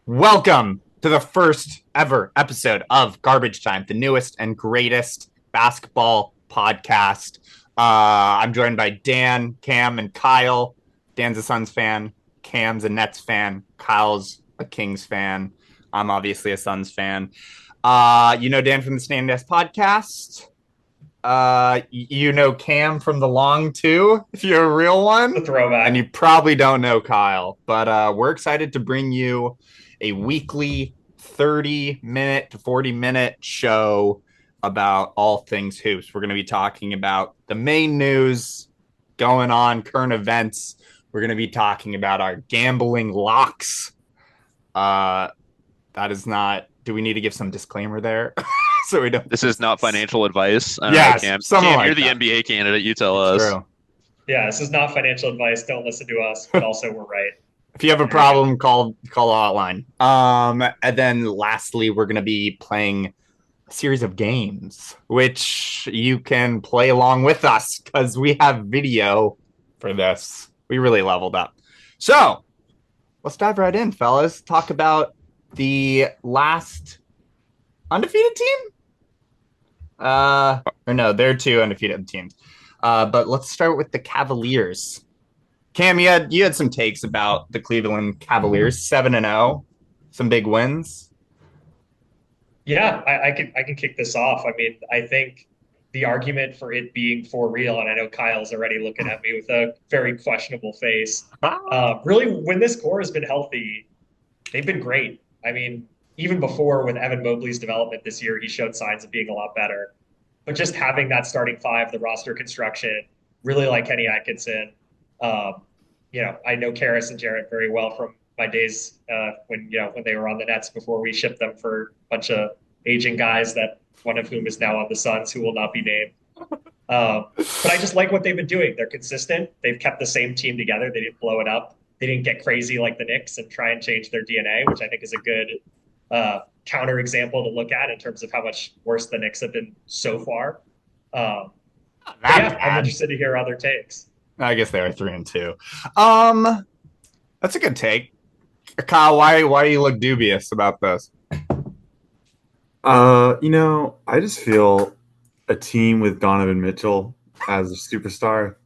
Welcome to the first ever episode of Garbage Time, the newest and greatest basketball podcast. I'm joined by Dan, Cam, and Kyle. Dan's a Suns fan. Cam's a Nets fan. Kyle's a Kings fan. I'm obviously a Suns fan. You know Dan from the Stand Desk podcast. You know Cam from the Long Two, if you're a real one. The throwback. And you probably don't know Kyle, but we're excited to bring you a weekly 30-minute to 40-minute show about all things hoops. We're going to be talking about the main news going on, current events. We're going to be talking about our gambling locks. That is not. Do we need to give some disclaimer there? So we don't. This is not financial advice. Yes, Cam, like you're that. the NBA candidate. You tell us. True. Yeah, this is not financial advice. Don't listen to us, but also we're right. If you have a problem, call the hotline. And then lastly, we're going to be playing a series of games, which you can play along with us because we have video for this. We really leveled up. So let's dive right in, fellas. Talk about the last undefeated team. Or no, there are two undefeated teams. But let's start with the Cavaliers. Cam, you had some takes about the Cleveland Cavaliers, 7-0, some big wins. Yeah, I can kick this off. I mean, I think the argument for it being for real, and I know Kyle's already looking at me with a very questionable face. Really, when this core has been healthy, they've been great. I mean, even before with Evan Mobley's development this year, he showed signs of being a lot better. But just having that starting five, the roster construction, really like Kenny Atkinson. I know Karras and Jarrett very well from my days when they were on the Nets before we shipped them for a bunch of aging guys, that one of whom is now on the Suns, who will not be named. But I just like what they've been doing. They're consistent. They've kept the same team together. They didn't blow it up. They didn't get crazy like the Knicks and try and change their DNA, which I think is a good counter example to look at in terms of how much worse the Knicks have been so far. I'm interested to hear other takes. I guess they are 3-2. That's a good take. Kyle, why do you look dubious about this? I just feel a team with Donovan Mitchell as a superstar,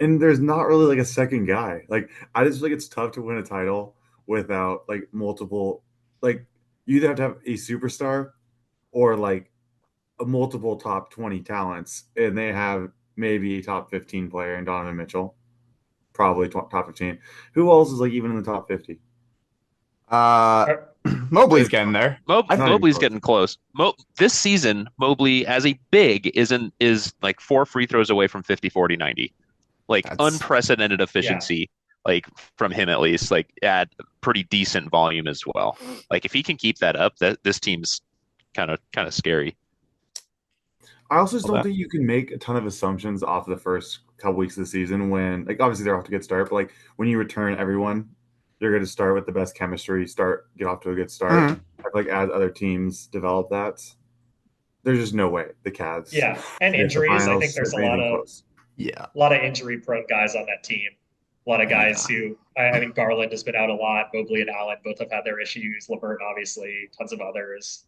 and there's not really like a second guy. Like, I just feel like it's tough to win a title without like multiple, like you either have to have a superstar or like a multiple top 20 talents, and they have maybe a top 15 player in Donovan Mitchell, probably top 15. Who else is like even in the top 50? Mobley's getting there. Mobley's getting close. This season, Mobley as a big is like 4 free throws away from 50, 40, 90. Like that's unprecedented efficiency, like from him at least, like at pretty decent volume as well. Like if he can keep that up, this team's kind of scary. I also just don't think you can make a ton of assumptions off the first couple weeks of the season when, like, obviously they're off to a good start, but like when you return everyone, you're going to start with the best chemistry, get off to a good start. Mm-hmm. I feel like as other teams develop that, there's just no way the Cavs. Yeah, and injuries. I think there's a lot of injury-prone guys on that team. A lot of guys who, I mean, Garland has been out a lot. Mobley and Allen both have had their issues. LeVert, obviously, tons of others.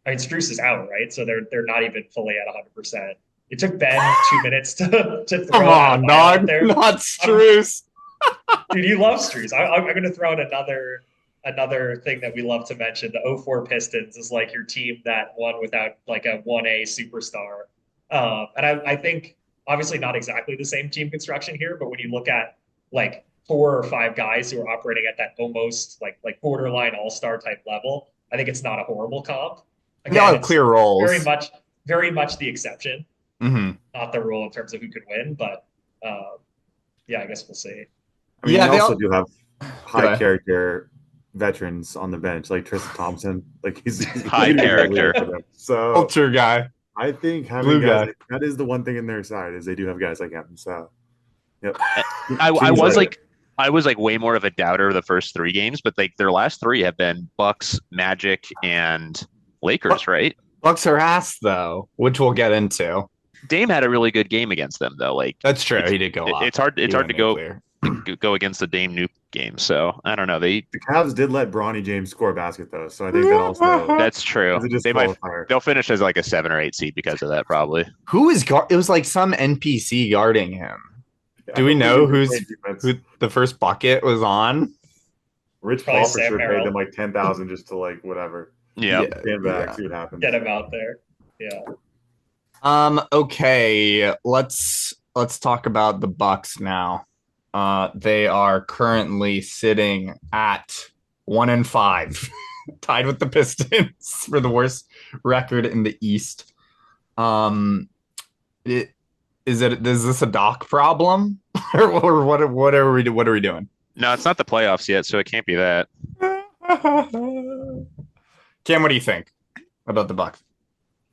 I mean, Strus is out, right? So they're not even fully at 100%. It took Ben 2 minutes to throw Come on, dog. There. Not Strus. Dude, you love Strus. I'm going to throw in another thing that we love to mention. The 04 Pistons is like your team that won without like a 1A superstar. And I think obviously not exactly the same team construction here, but when you look at like 4 or 5 guys who are operating at that almost like borderline all-star type level, I think it's not a horrible comp. Again, clear roles. Very much the exception, not the rule in terms of who could win. But I guess we'll see. I mean, they also do have high character veterans on the bench, like Tristan Thompson. Like he's high character. So culture guy. I think having guys that is the one thing in their side is they do have guys like him. So, yep. I was like way more of a doubter the first 3 games, but like their last 3 have been Bucks, Magic, and Lakers, right? Bucks are ass though, which we'll get into. Dame had a really good game against them though. Like that's true. He did go off. It's hard to go. go against the Dame Nuke game. So I don't know. The Cavs did let Bronny James score a basket though, so I think that also That's true. is a They might disqualifier. they'll finish as like a 7 or 8 seed because of that probably. Who is guard? It was like some NPC guarding him. I Do we don't think know they who's played defense. who the first bucket was on? Rich Probably Paul for Sam sure paid Merrill. them like 10,000 just to like whatever. Yeah. Stand back, see what happens. Get him out there. Yeah. Okay, let's talk about the Bucks now. They are currently sitting at 1-5, tied with the Pistons for the worst record in the East. Is this a Doc problem or what are we doing? No, it's not the playoffs yet, so it can't be that. Cam, what do you think about the Bucks?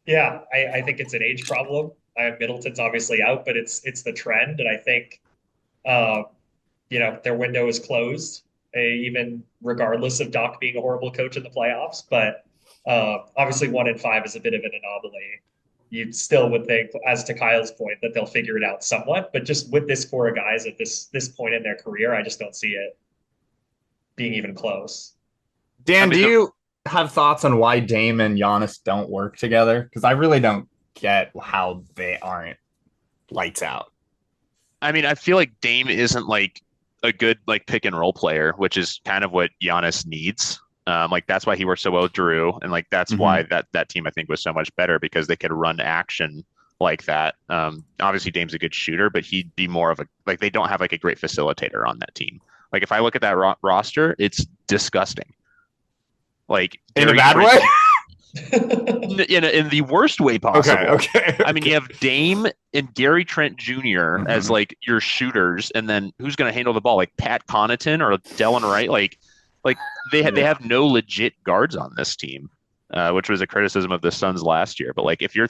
Yeah, I think it's an age problem. Middleton's obviously out, but it's the trend, and I think their window is closed, even regardless of Doc being a horrible coach in the playoffs. But obviously, 1-5 is a bit of an anomaly. You still would think, as to Kyle's point, that they'll figure it out somewhat. But just with this core of guys at this point in their career, I just don't see it being even close. Dan, do you have thoughts on why Dame and Giannis don't work together? Because I really don't get how they aren't lights out. I mean, I feel like Dame isn't like a good like pick and roll player, which is kind of what Giannis needs. Like that's why he worked so well with Drew, and like that's why that team I think was so much better because they could run action like that. Obviously Dame's a good shooter, but he'd be more of a like they don't have like a great facilitator on that team. Like if I look at that roster, it's disgusting. Like in a bad way. in the worst way possible. Okay. I mean, you have Dame and Gary Trent jr. as like your shooters, and then who's going to handle the ball? Like Pat Connaughton or Delon Wright? Like they have no legit guards on this team, which was a criticism of the Suns last year. But like if your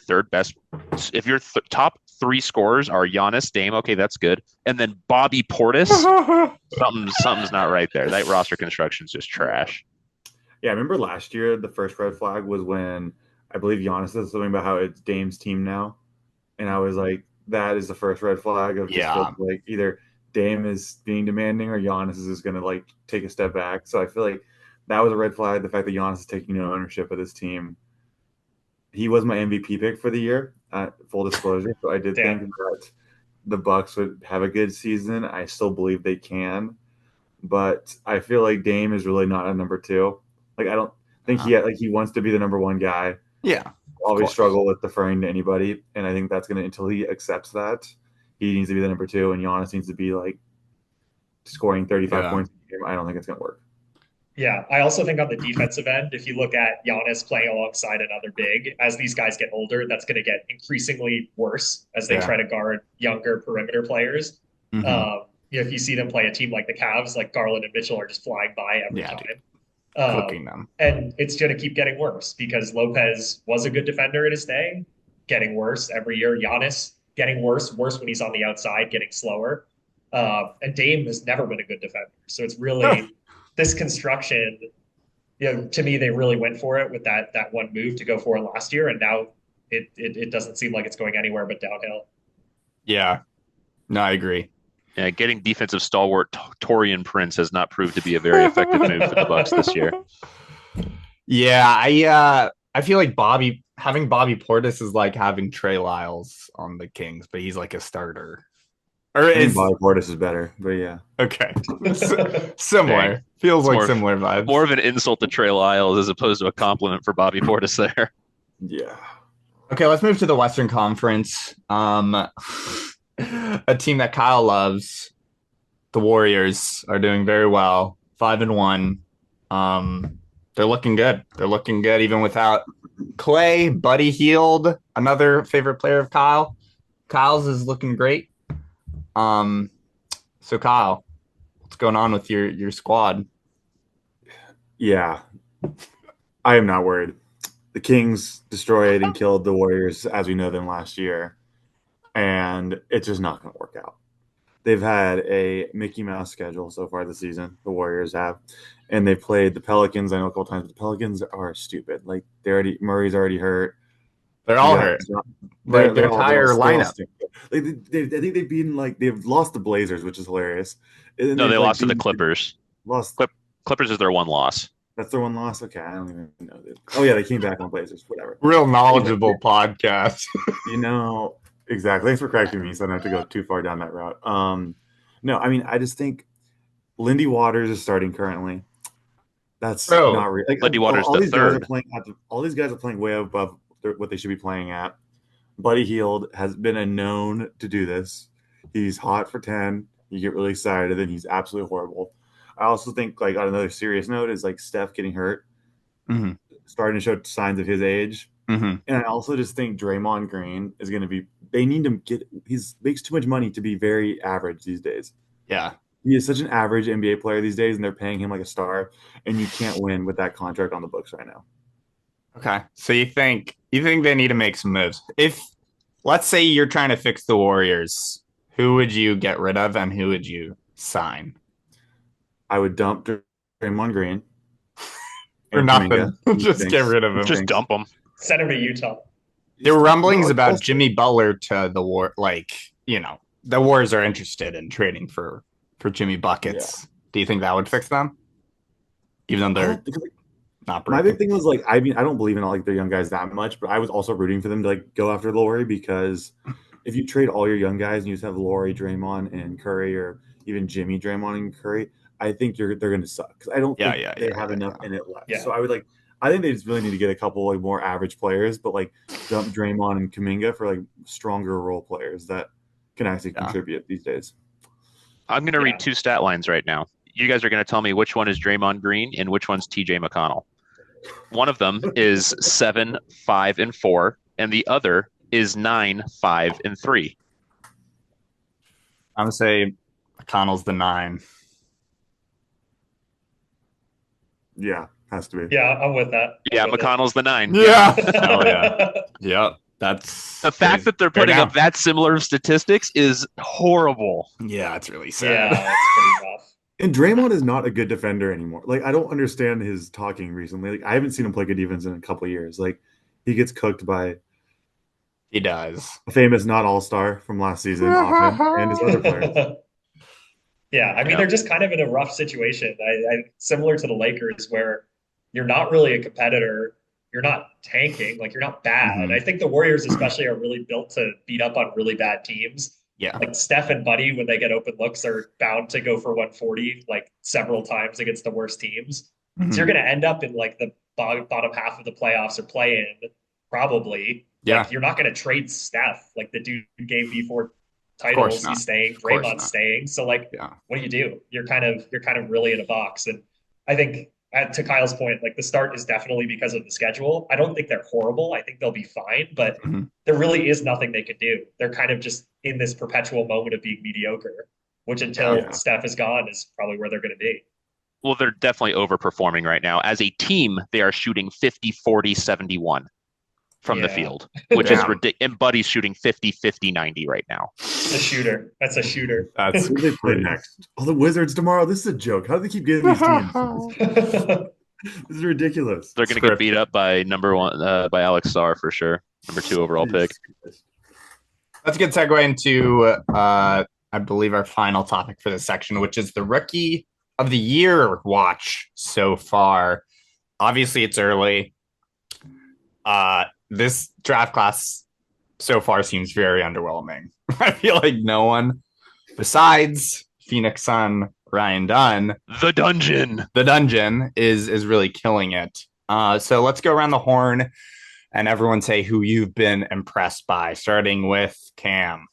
top three scorers are Giannis, Dame, okay, that's good, and then Bobby Portis, something's not right there. That roster construction is just trash. Yeah, I remember last year the first red flag was when I believe Giannis said something about how it's Dame's team now, and I was like, that is the first red flag of just like either Dame is being demanding or Giannis is just going to like take a step back. So I feel like that was a red flag. The fact that Giannis is taking no ownership of this team. He was my MVP pick for the year. Full disclosure, so I did think that the Bucks would have a good season. I still believe they can, but I feel like Dame is really not a number two. Like I don't think he wants to be the number one guy. Yeah, always struggle with deferring to anybody, and I think that's gonna until he accepts that he needs to be the number two, and Giannis needs to be like scoring 35 points a game. I don't think it's gonna work. Yeah, I also think on the defensive end, if you look at Giannis playing alongside another big, as these guys get older, that's going to get increasingly worse as they try to guard younger perimeter players. If you see them play a team like the Cavs, like Garland and Mitchell are just flying by every time. Cooking them. And it's going to keep getting worse because Lopez was a good defender in his day, getting worse every year. Giannis getting worse when he's on the outside, getting slower. And Dame has never been a good defender. So it's really this construction, to me, they really went for it with that one move to go for it last year. And now it doesn't seem like it's going anywhere but downhill. Yeah, no, I agree. Yeah, getting defensive stalwart Taurean Prince has not proved to be a very effective move for the Bucks this year. Yeah, I feel like having Bobby Portis is like having Trey Lyles on the Kings, but he's like a starter. Or I think Bobby Portis is better, but yeah. Okay. Similar. Dang. Feels like similar vibes. More of an insult to Trey Lyles as opposed to a compliment for Bobby Portis there. Yeah. Okay, let's move to the Western Conference. A team that Kyle loves, the Warriors, are doing very well. 5-1. They're looking good. They're looking good even without Clay. Buddy Hield, another favorite player of Kyle. Kyle's is looking great. So Kyle, what's going on with your squad? Yeah, I am not worried. The Kings destroyed and killed the Warriors as we know them last year, and it's just not going to work out. They've had a Mickey Mouse schedule so far this season, the Warriors have, and they played the Pelicans. I know a couple times, but the Pelicans are stupid. Like Murray's already hurt. They're all Yeah, hurt. it's not- Like the they're all entire lineup. stinking. Like I think they've beaten they've lost the Blazers, which is hilarious. And then No, they've they like lost to the beaten Clippers. lost. Clippers is their one loss. That's their one loss. Okay, I don't even know. Oh yeah, they came back on Blazers. Whatever. Real Anyway, knowledgeable podcast. you know exactly. Thanks for correcting me, so I don't have to go too far down that route. No, I mean I just think Lindy Waters is starting currently. That's Bro, not real. Like Lindy Waters all the these guys are third. playing all these guys are playing way above what they should be playing at. Buddy Hield has been a known to do this. He's hot for 10. You get really excited, and then he's absolutely horrible. I also think, like, on another serious note, is like Steph getting hurt, Mhm. starting to show signs of his age. Mhm. And I also just think Draymond Green is going to be. They need him he's makes too much money to be very average these days. Yeah. He is such an average NBA player these days, and they're paying him like a star, and you can't win with that contract on the books right now. Okay. So you think they need to make some moves? If let's say you're trying to fix the Warriors, who would you get rid of and who would you sign? I would dump Draymond Green For and nothing. Kuminga. Just get rid of him. Just dump them. Send him to Utah. There were rumblings No, about also- Jimmy Butler to the War. Like, the Warriors are interested in trading for Jimmy Buckets. Do you think that would fix them? Even though I they're don't think- not My breaking. big thing was like I mean I don't believe in like the young guys that much, but I was also rooting for them to like go after Laurie because if you trade all your young guys and you just have Laurie, Draymond, and Curry, or even Jimmy, Draymond, and Curry, I think they're going to suck because I don't think they have enough in it left. Yeah. So I think they just really need to get a couple like more average players, but like dump Draymond and Kuminga for like stronger role players that can actually contribute these days. I'm going to read two stat lines right now. You guys are going to tell me which one is Draymond Green and which one's TJ McConnell. One of them is 7, 5, and 4, and the other is 9, 5, and 3. I'm gonna say McConnell's the 9. Yeah, has to be. Yeah, I'm with that. Yeah, McConnell's the 9. Yeah. Hell yeah. Yep. That's The fact that they're putting up that similar statistics is horrible. Yeah, it's really sad. Yeah, that's pretty rough. And Draymond is not a good defender anymore. Like I don't understand his talking recently. Like I haven't seen him play good defense in a couple of years. Like he gets cooked by He does. a famous not all-star from last season often and his other players. Yeah, I mean they're just kind of in a rough situation. Similar to the Lakers, where you're not really a competitor, you're not tanking, like you're not bad. Mhm. I think the Warriors especially are really built to beat up on really bad teams. Yeah. Like Steph and Buddy, when they get open looks, are bound to go for 140 like several times against the worst teams. Mhm. So you're going to end up in like the bottom half of the playoffs or play in, probably. Yeah. Like, you're not going to trade Steph. Like the dude gave you 4 titles, he's staying, Draymond's staying. So like, what do? You're kind of really in a box. And I think to Kyle's point, like the start is definitely because of the schedule. I don't think they're horrible. I think they'll be fine, but there really is nothing they could do. They're kind of just in this perpetual moment of being mediocre, which until Steph is gone is probably where they're going to be. Well, they're definitely overperforming right now. As a team, they are shooting 50, 40, 71 from the field, which is ridiculous. And Buddy's shooting 50, 50, 90 right now. A shooter. That's a shooter. That's Who do they play next? Oh, the Wizards tomorrow. This is a joke. How do they keep getting these teams? This is ridiculous. They're going to get beat up by number 1 by Alex Sarr for sure. Number 2 overall pick. That's a good segue into I believe our final topic for this section, which is the rookie of the year watch so far. Obviously, it's early. This draft class so far seems very underwhelming. I feel like no one besides Phoenix Sun, Ryan Dunn, the dungeon is really killing it. So let's go around the horn and everyone say who you've been impressed by, starting with Cam.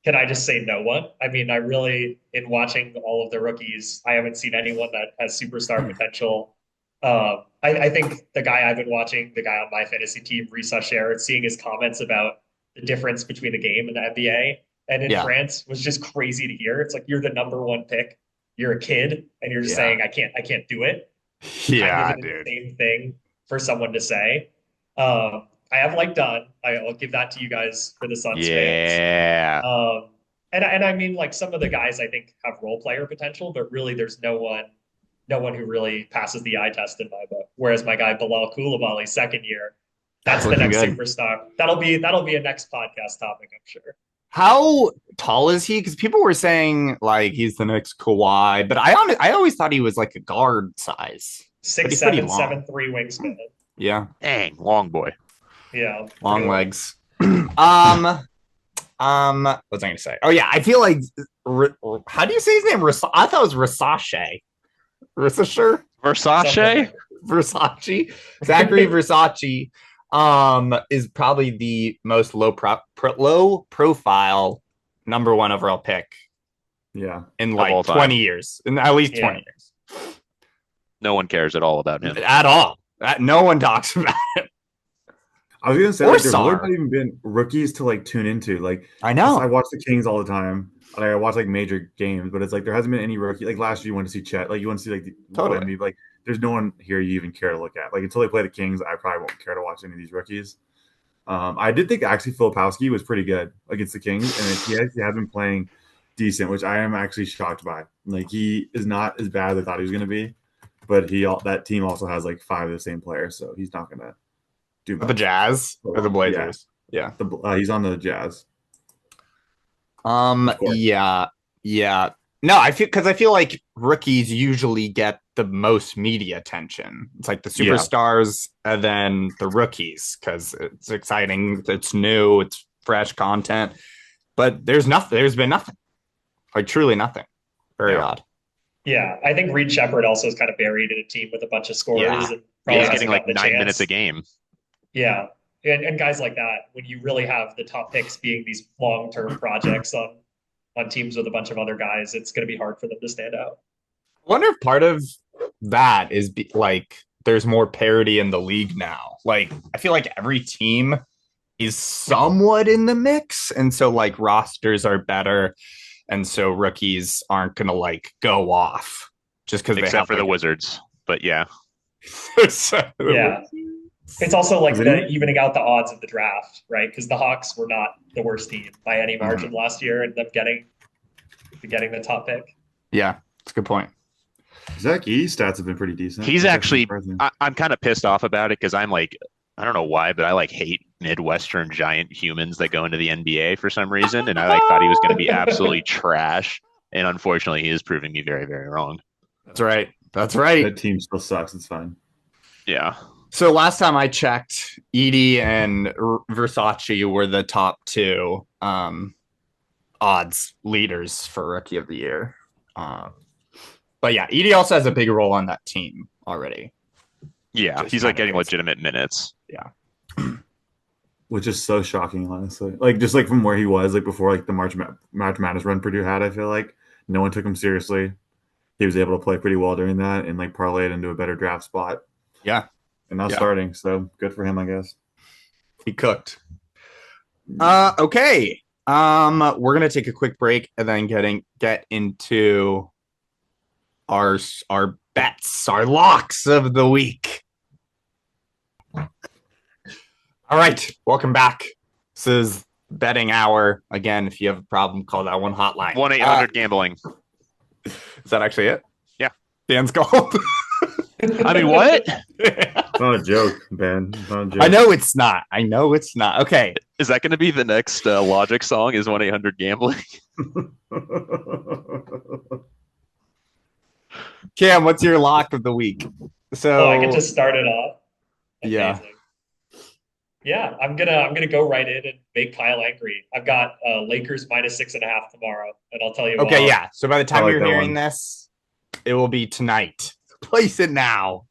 Can I just say no one? I mean, I really, in watching all of the rookies, I haven't seen anyone that has superstar potential. I think the guy I've been watching, the guy on my fantasy team, Risa Sher, seeing his comments about the difference between the game and the NBA and in France was just crazy to hear. It's like, you're the number 1 pick, you're a kid, and you're just saying, I can't do it. Yeah, kind of an insane thing for someone to say. I have like Dunn. I'll give that to you guys for the Suns fans. And I mean, like some of the guys I think have role player potential, but really there's no one who really passes the eye test in my book. Whereas my guy Bilal Coulibaly, second year, That's the looking next good. superstar. That'll be a next podcast topic, I'm sure. How tall is he? Because people were saying like he's the next Kawhi, but I always thought he was like a guard size, but Six he's pretty seven, long. 7'3" wingspan. Yeah, Dang, long boy. Yeah, long pretty long. legs. um, what was I going to say? Oh yeah, I feel like how do you say his name? I thought it was Versace. Versace? Versace? Versace. Zachary Versace is probably the most low profile number one overall pick Yeah. in Of all like time. 20 years. In at least 20 years. No one cares at all about him. At all. No one talks about it. I was gonna say Or like there's really Sar. not even been rookies to like tune into. Like I know. I watch the Kings all the time. Like, I watch like major games, but it's like there hasn't been any rookie. Like last year, you went to see Chet. Like you want to see like the Totally. Wemby. Like there's no one here you even care to look at. Like until they play the Kings, I probably won't care to watch any of these rookies. I did think actually Filipowski was pretty good against the Kings, and he has been playing decent, which I am actually shocked by. Like he is not as bad as I thought he was going to be, but that team also has like 5 of the same players, so he's not going to do much. The Jazz or the Blazers. Yeah. He's on the Jazz. Yeah. No, I feel like rookies usually get the most media attention. It's like the superstars and then the rookies because it's exciting, it's new, it's fresh content. But there's been nothing. Like truly nothing. Very odd. Yeah, I think Reed Shepherd also is kind of buried in a team with a bunch of scorers. Yeah. And probably He's getting like 9 chance. minutes a game. Yeah. And guys like that, when you really have the top picks being these long-term projects on teams with a bunch of other guys, it's going to be hard for them to stand out. I wonder if part of that is like there's more parity in the league now. Like I feel like every team is somewhat in the mix, and so like rosters are better, and so rookies aren't gonna like go off just because except for the Wizards. But yeah, yeah. It's also like the evening out the odds of the draft, right? Because the Hawks were not the worst team by any margin last year, and them getting the top pick. Yeah, that's a good point. Zach E's stats have been pretty decent. He's actually, I'm kind of pissed off about it because I'm like, I don't know why, but I like hate Midwestern giant humans that go into the NBA for some reason. And I like thought he was going to be absolutely trash. And unfortunately, he is proving me very, very wrong. That's right. That team still sucks. It's fine. Yeah. So last time I checked, Edie and Versace were the top 2 odds leaders for Rookie of the Year. But yeah, Edie also has a big role on that team already. Yeah, he's like getting legitimate minutes. Yeah. Which is so shocking, honestly. Like just like from where he was, like before like the March Madness run Purdue had, I feel like no one took him seriously. He was able to play pretty well during that and like parlay it into a better draft spot. Yeah. And now starting, so good for him, I guess. He cooked. Okay. We're gonna take a quick break and then get into our bets, our locks of the week. All right, welcome back. This is betting hour. Again, if you have a problem, call that one hotline. 1-800-GAMBLING. Is that actually it? Yeah. Dan's called. I mean, what? It's not a joke, Ben. It's not a joke. I know it's not. Okay. Is that going to be the next Logic song? Is 1-800-GAMBLING? Cam, what's your lock of the week? So I get to start it off. Amazing. Yeah, I'm gonna go right in and make Kyle angry. I've got Lakers -6.5 tomorrow, and I'll tell you. Okay, yeah. So by the time you're hearing one. this, it will be tonight. Place it now.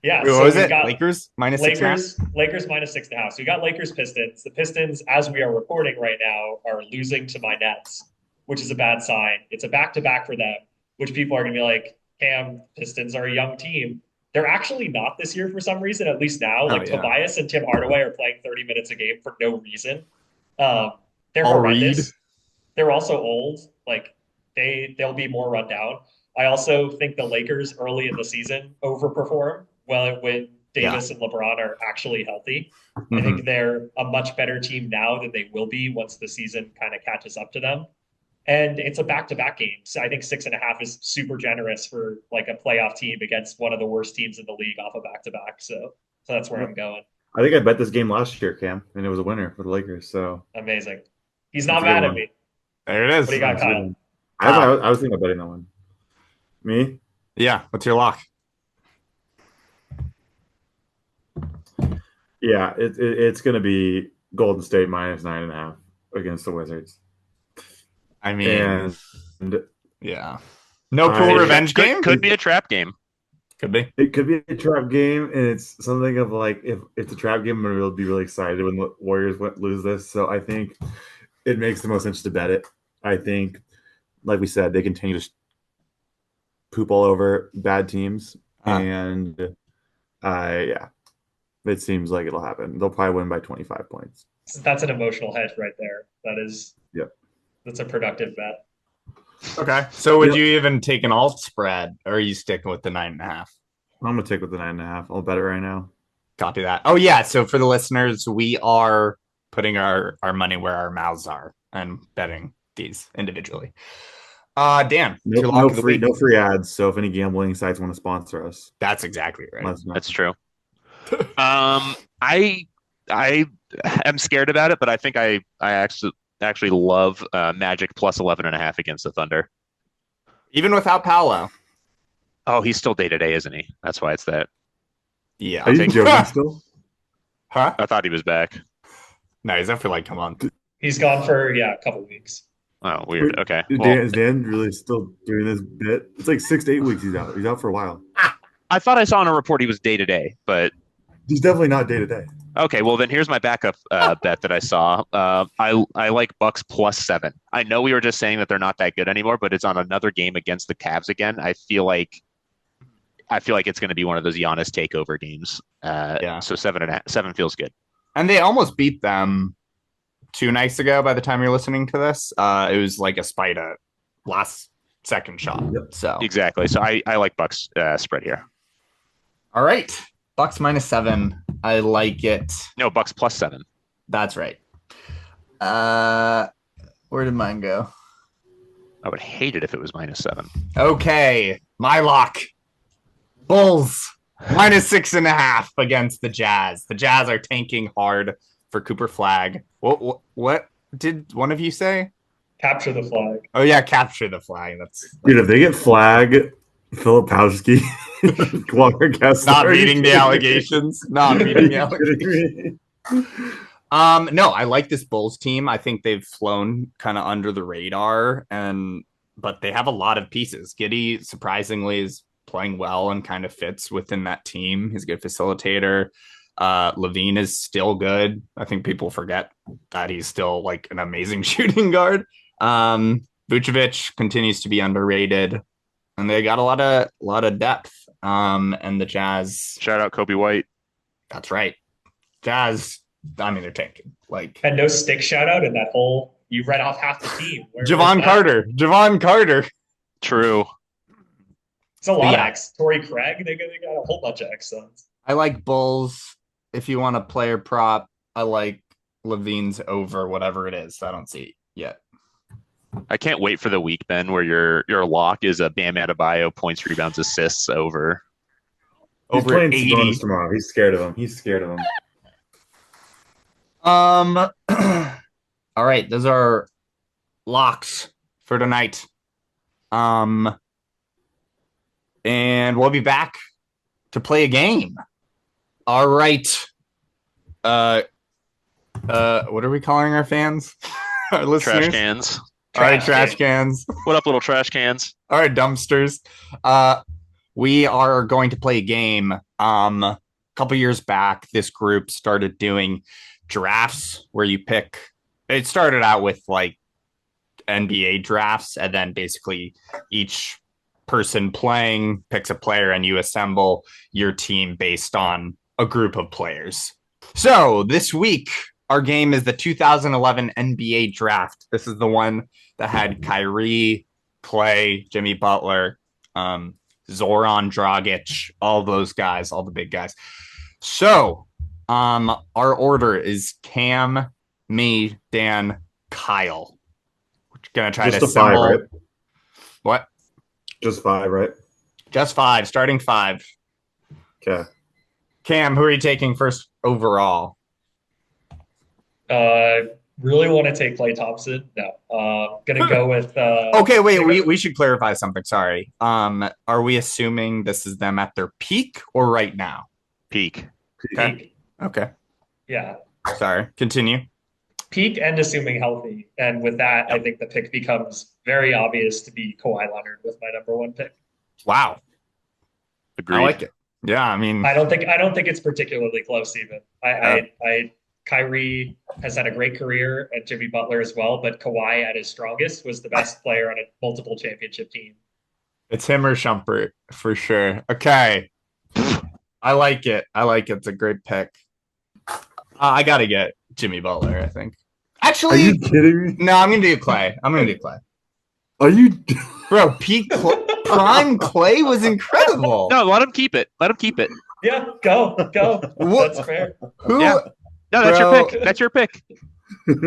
Yeah. What was it? Lakers -6.5. Lakers -6.5. So we got Lakers Pistons. The Pistons, as we are recording right now, are losing to my Nets, which is a bad sign. It's a back-to-back for them, which people are gonna be like, "Cam, Pistons are a young team." They're actually not this year for some reason, at least now. Tobias and Tim Hardaway are playing 30 minutes a game for no reason. They're horrendous. They're also old. Like they'll be more run down. I also think the Lakers early in the season overperform when Davis and LeBron are actually healthy. Mm-hmm. I think they're a much better team now than they will be once the season kind of catches up to them. And it's a back-to-back game. So I think 6.5 is super generous for like a playoff team against one of the worst teams in the league off a back-to-back. So that's where I'm going. I think I bet this game last year, Cam, and it was a winner for the Lakers. So Amazing. He's that's not a good mad at one. me. There it What do is. you No, got, it's a good Kyle? one. Kyle. I was thinking about betting that one. Me? Yeah. What's your lock? Yeah, it's going to be Golden State minus 9.5 against the Wizards. I mean, And yeah. No cool I revenge game? Could be a trap game. Could be. it could be a trap game, and it's something of like if it's a trap game, I'm going to be really excited when the Warriors lose this. So I think it makes the most sense to bet it. I think, like we said, they continue to poop all over bad teams, and yeah, it seems like it'll happen. They'll probably win by 25 points. That's an emotional hedge right there. Yep. That's a productive bet. Okay. So would Yep. you even take an alt spread, or are you sticking with the 9.5? I'm gonna take with the 9.5. I'll bet it right now. Copy that. Oh yeah. So for the listeners, we are putting our money where our mouths are and betting these individually. Dan, No, your lock of the week. no free ads. So if any gambling sites want to sponsor us, That's exactly right. let us know. That's true. I am scared about it, but I think I actually love Magic plus 11.5 against the Thunder. Even without Paolo. Oh, he's still day to day, isn't he? That's why it's that. Yeah. Are you joking still? Huh? I thought he was back. No, he's for like a month. He's gone for a couple weeks. Oh, weird. Okay. Is Dan really still doing this bit? It's like 6 to 8 weeks he's out. He's out for a while. I thought I saw in a report he was day to day, but He's definitely not day to day. okay. Well, then here's my backup bet that I saw. I like Bucks plus 7. I know we were just saying that they're not that good anymore, but it's on another game against the Cavs again. I feel like it's going to be one of those Giannis takeover games. Yeah. So 7 feels good. And they almost beat them 2 nights ago. By the time you're listening to this, it was like a Spida last second shot. Yep. So Exactly. So I like Bucks spread here. all right, Bucks minus 7. I like it. No, Bucks plus 7. That's right. Where did mine go? I would hate it if it was minus 7. Okay, my lock. Bulls minus 6.5 against the Jazz. The Jazz are tanking hard for Cooper Flag. What did one of you say? Capture the flag. Oh yeah, capture the flag. That's Dude, if they get flag, Filipowski, Walker Kessler, not meeting the allegations. Not meeting the allegations. No, I like this Bulls team. I think they've flown kind of under the radar, but they have a lot of pieces. Giddey surprisingly is playing well and kind of fits within that team. He's a good facilitator. Levine is still good. I think people forget that he's still like an amazing shooting guard. Vucevic continues to be underrated, and they got a lot of depth. And the Jazz, Shout out Kobe White. that's right. Jazz, I mean, they're tanking. Like And no stick shout out in that whole. You read off half the team. Javon Carter. True. It's a lot Yeah. of X. Torrey Craig. They got a whole bunch of X sons. I like Bulls. If you want a player prop, I like Levine's over whatever it is. I don't see it yet. I can't wait for the week, Ben, where your lock is a Bam Adebayo points, rebounds, assists over. He's Over playing 80. Sabonis tomorrow. He's scared of him. All right, those are locks for tonight. And we'll be back to play a game. All right. What are we calling our fans? Our listeners? Trash cans. All right, trash cans. What up, little trash cans? All right, dumpsters. We are going to play a game. A couple years back, this group started doing drafts where you pick. It started out with like NBA drafts, and then basically each person playing picks a player, and you assemble your team based on a group of players. So this week, our game is the 2011 NBA draft. This is the one that had Kyrie, Clay, Jimmy Butler, Zoran Dragic, all those guys, all the big guys. So our order is Cam, me, Dan, Kyle. We're going to try to assemble. 5, right? What? Just 5, right? Just 5, starting 5. Okay. Cam, who are you taking first overall? Really want to take Klay Thompson? No. Gonna go with Okay, wait, gonna we, go, we should clarify something. Sorry. Are we assuming this is them at their peak or right now? Peak. Okay. peak. Okay. Yeah. Sorry. Continue. Peak and assuming healthy. And with that, I Yep. think the pick becomes very obvious to be Kawhi Leonard with my number one pick. Wow. I Agreed. like it. Yeah, I mean, I don't think it's particularly close even. uh, Kyrie has had a great career and Jimmy Butler as well, but Kawhi at his strongest was the best player on a multiple championship team. it's him or Shumpert for sure. Okay. I like it. I like it. It's a great pick. I gotta get Jimmy Butler, I think. Are Actually, you kidding me? no, I'm gonna do Clay. I'm gonna do Clay. Are you? Bro, prime Clay was incredible. No, let him keep it. Let him keep it. Yeah, go. What? That's fair. Who Yeah. No, that's Bro. your pick. That's your pick.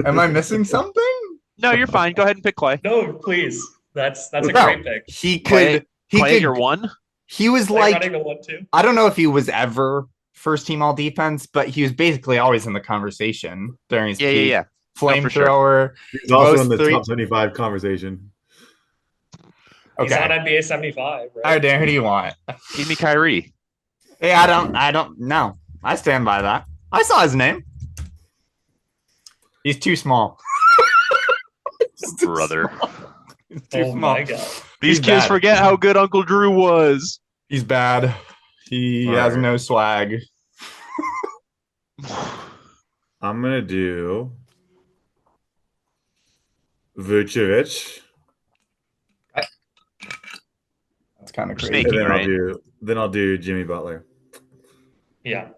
am I missing something? No, you're fine. Go ahead and pick Clay. No, please. That's a Bro, great pick. he Clay- could he Clay, could your one. he was Like like running the 1-2. I don't know if he was ever first team all defense, but he was basically always in the conversation during his peak. Yeah. for sure. Flamethrower. He's also Most in the three- top 75 conversation. He's on Okay. NBA 75, All right? right, Dan, who do you want? Give me Kyrie. Hey, I don't know. I stand by that. I saw his name. He's too small. He's too Brother. small. He's too Oh small. my God. These He's kids bad. forget how good Uncle Drew was. He's bad. He All has right. no swag. I'm gonna do Vucevic, That's kind of We're crazy. sneaky. and right. then I'll do Jimmy Butler. Yeah.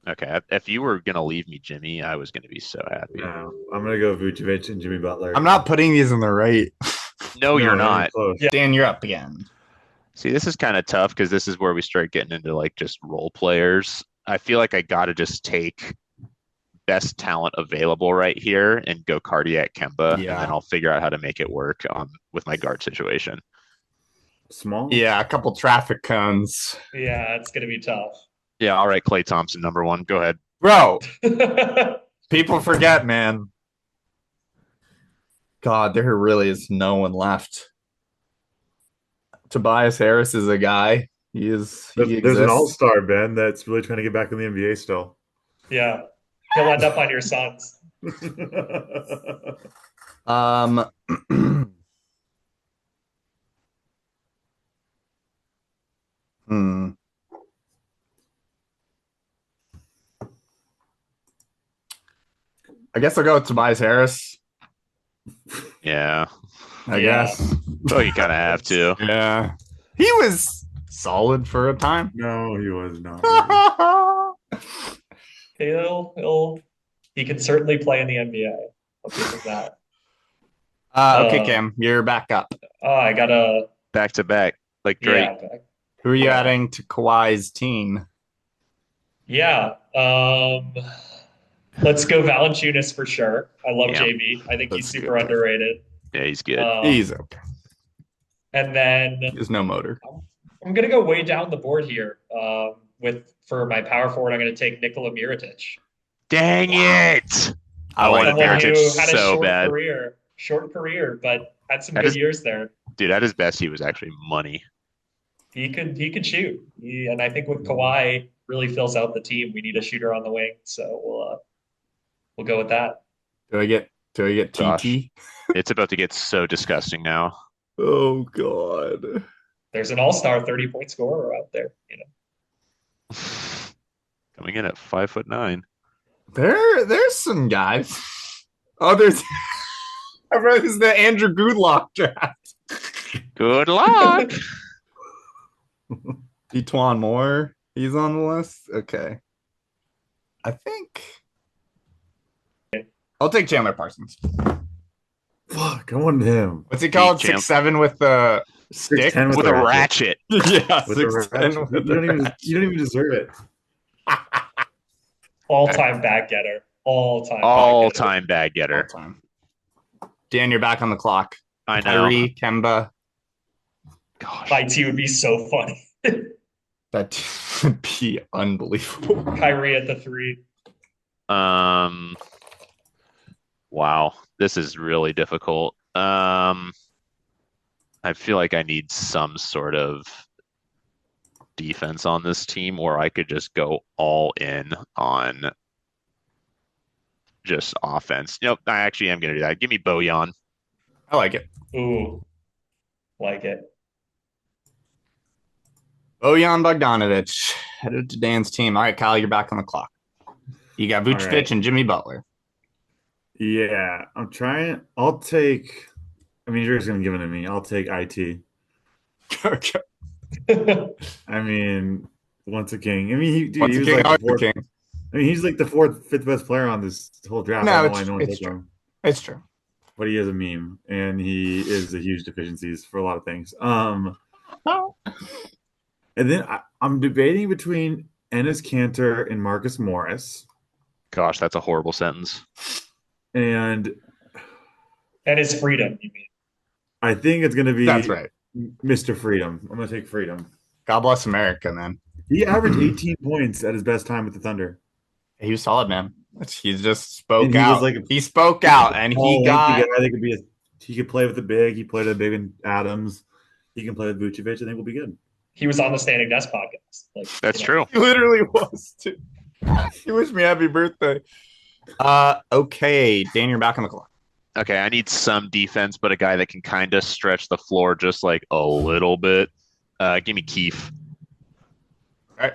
Okay, if you were gonna leave me, Jimmy, I was gonna be so happy. No, I'm gonna go Vucevic and Jimmy Butler. I'm not putting these in the right. No, you're even not. close. Yeah. Dan, you're up again. See, this is kind of tough because this is where we start getting into like just role players. I feel like I gotta just take best talent available right here and go cardiac Kemba, and Yeah. then I'll figure out how to make it work with my guard situation. Small. Yeah, a couple traffic cones. Yeah, it's gonna be tough. Yeah, all right, Klay Thompson, number one. Go ahead. Bro, people forget, man. God, there really is no one left. Tobias Harris is a guy. He There's an exists. all-star, Ben, that's really trying to get back in the NBA still. Yeah. He'll end up on your Suns. Um, hmm. I guess I'll go with Tobias Harris. Yeah. I Yeah. guess. Oh, you kind of have to. Yeah. He was solid for a time. No, he was not. He can certainly play in the NBA. I'll give him that. Okay, Cam, you're back up. Oh, I gotta Back to back, like Drake. yeah. Who are you adding to Kawhi's team? Yeah. Let's go Valanciunas for sure. I love Yeah. JV. I think he's That's super good. underrated. Yeah, he's good. He's okay. And then There's no motor. I'm gonna go way down the board here. For my power forward, I'm gonna take Nikola Mirotic. Dang it! I like wanted Someone that. who Mirotic had a so bad. short career, but had some That good is- years there. Dude, at his best, he was actually money. He could shoot. And I think with Kawhi really fills out the team. We need a shooter on the wing, so we'll go with that. Do I get Gosh. TT? It's about to get so disgusting now. Oh God. There's an all-star 30-point scorer out there, you know. Coming in at 5'9". There's some guys. Oh, there's I read this is the Andrew Goodlock draft. Good luck. Etwan Moore, he's on the list. Okay. I think I'll take Chandler Parsons. Fuck, I wanted him. What's he called? Champ. 6'7" with the stick? 6'10" With a ratchet. Yeah, With the 6'10" ratchet. with You don't even deserve it. All-time bag getter. All-time. All-time bag getter. All-time. Dan, you're back on the clock. I know. Kyrie, Kemba. Gosh. My team would be so funny. That would be unbelievable. Kyrie at the 3. Wow, this is really difficult. I feel like I need some sort of defense on this team, or I could just go all in on just offense. Nope, I actually am going to do that. Give me Bojan. I like it. Ooh, like it. Bojan Bogdanovic headed to Dan's team. All right, Kyle, you're back on the clock. You got Vucevic right. and Jimmy Butler. Yeah, I'm trying. I'll take. I mean, you're just gonna give it to me. I'll take IT. Okay. I mean, once a king. I mean, he Once was again, like the always fourth. king. I mean, he's like the fourth, fifth best player on this whole draft. I No, don't know why no one it's took true. him, It's true. but he is a meme, and he is a huge deficiencies for a lot of things. And then I'm debating between Enes Kanter and Marcus Morris, Gosh, that's a horrible sentence. and his freedom, you mean? I think it's gonna be That's right. Mr. Freedom. I'm gonna take Freedom. God bless America, man. He averaged 18 points at his best time with the Thunder. He was solid, man. He just spoke And he out. was like He spoke out, and he got. guy that could be. He could play with the big. He played with the big in Adams. He can play with Vucevic. I think we'll be good. He was on the Standing Desk podcast. Like, That's you know. true. He literally was too. He wished me happy birthday. Okay, Dan, you're back on the clock. Okay, I need some defense, but a guy that can kind of stretch the floor just like a little bit. Give me Keefe. All right.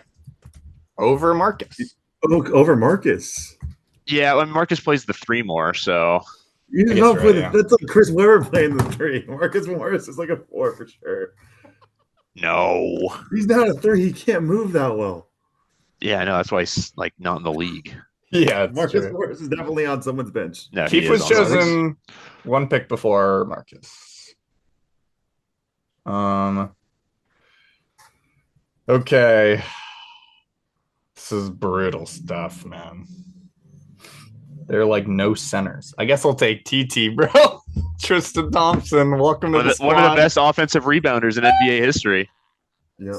Over Marcus. Over Marcus. Yeah, I mean, Marcus plays the 3 more, so You guess know, you're right, yeah. that's like Chris Webber playing the 3. Marcus Morris is like a 4 for sure. no. He's not a 3. He can't move that well. Yeah, I know. That's why he's like not in the league. Yeah, Marcus Morris is definitely on someone's bench. No, he Keith is was on the league. chosen one pick before Marcus. Okay. This is brutal stuff, man. They're like no centers. I guess I'll take TT, bro. Tristan Thompson, welcome to the squad. One of the best offensive rebounders in NBA history. Yep.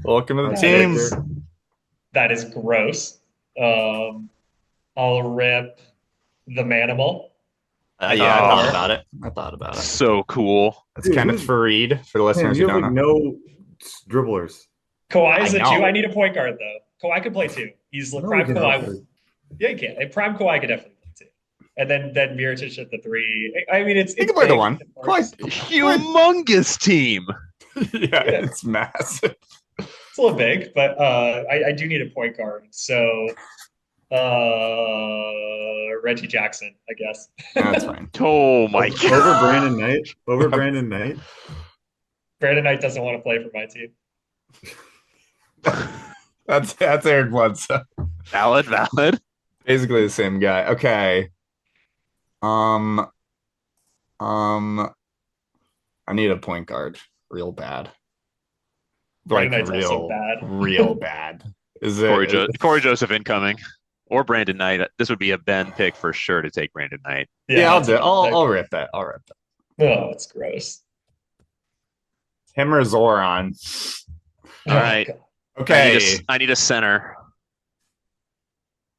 Welcome to the That team. is- That is gross. I'll rip the Manimal. Yeah, I thought about it. So cool. That's Dude, Kenneth who's- Fareed for the listeners you who have don't like know. no dribblers. Kawhi is I a know. 2. I need a point guard, though. Kawhi could play 2. He's No, prime he Kawhi. cannot. Yeah, he can. And prime Kawhi could definitely play 2. And then Mirotic at the 3. I mean, it's He can play the big, 1. of course. Humongous team. Yeah, it's massive. It's a little big, but I do need a point guard. So Reggie Jackson, I guess. That's fine. Oh my Over god. Brandon Knight. Over Brandon Knight. Brandon Knight doesn't want to play for my team. That's Eric Bledsoe. Valid. Basically the same guy. Okay. I need a point guard real bad. Like Brandon Knight's also bad. real bad. Is it Corey Joseph incoming. Or Brandon Knight. This would be a Ben pick for sure to take Brandon Knight. Yeah, I'll that's do it. a- I'll rip that. Oh, it's gross. Him or Zoran. All right. God. Okay. I need a center.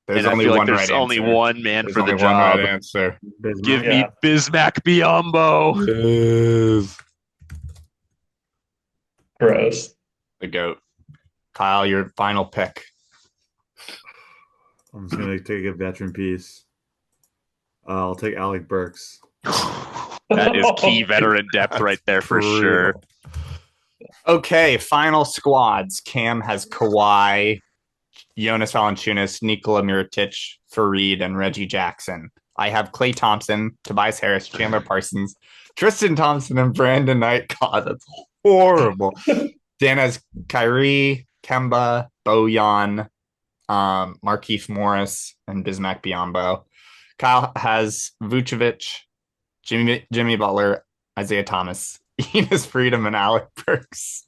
There's And I only feel like one there's right only answer. one man There's for the only one job. right answer. Give Yeah. me Bismack Biyombo. Gross. The GOAT. Kyle, your final pick. I'm just gonna take a veteran piece. I'll take Alec Burks. That is key veteran depth right there for Brutal. sure. Okay, final squads. Cam has Kawhi, Jonas Valanciunas, Nikola Mirotic, Fareed, and Reggie Jackson. I have Klay Thompson, Tobias Harris, Chandler Parsons, Tristan Thompson, and Brandon Knight. God, that's horrible. Dan has Kyrie, Kemba, Bojan, Markieff Morris, and Bismack Biyombo. Kyle has Vucevic, Jimmy Butler, Isaiah Thomas, Enos Freedom, and Alec Burks.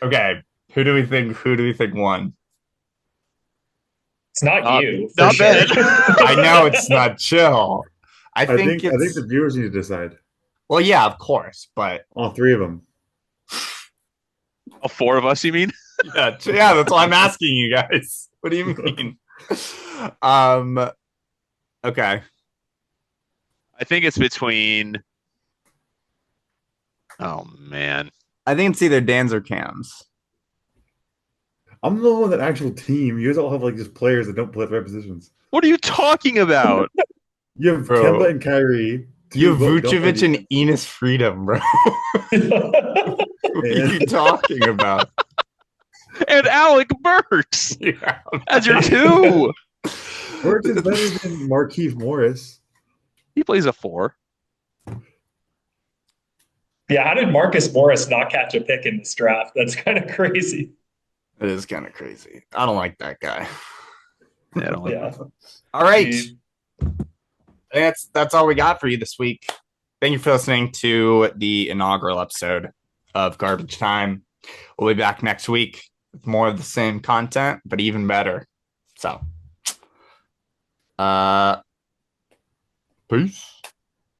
Okay, who do we think won? It's not you. For not sure. bad. I know it's not chill. I think the viewers need to decide. Well, yeah, of course, but All 3 of them. All 4 of us, you mean? Yeah, that's why I'm asking you guys. What do you mean? Okay. I think it's between. Oh man. I think it's either Dan's or Cam's. I'm the one with an actual team. You guys all have like just players that don't play their positions. What are you talking about? You have Bro. Kemba and Kyrie. You have Vucevic and Enos Freedom, bro. What are you talking about? And Alec Burks as your two. Burks is better than Markieff Morris. He plays a 4. Yeah, how did Marcus Morris not catch a pick in this draft? That's kind of crazy. It is kind of crazy. I don't like that guy. Yeah, I don't like that. All right. That's all we got for you this week. Thank you for listening to the inaugural episode of Garbage Time. We'll be back next week with more of the same content, but even better. So, peace.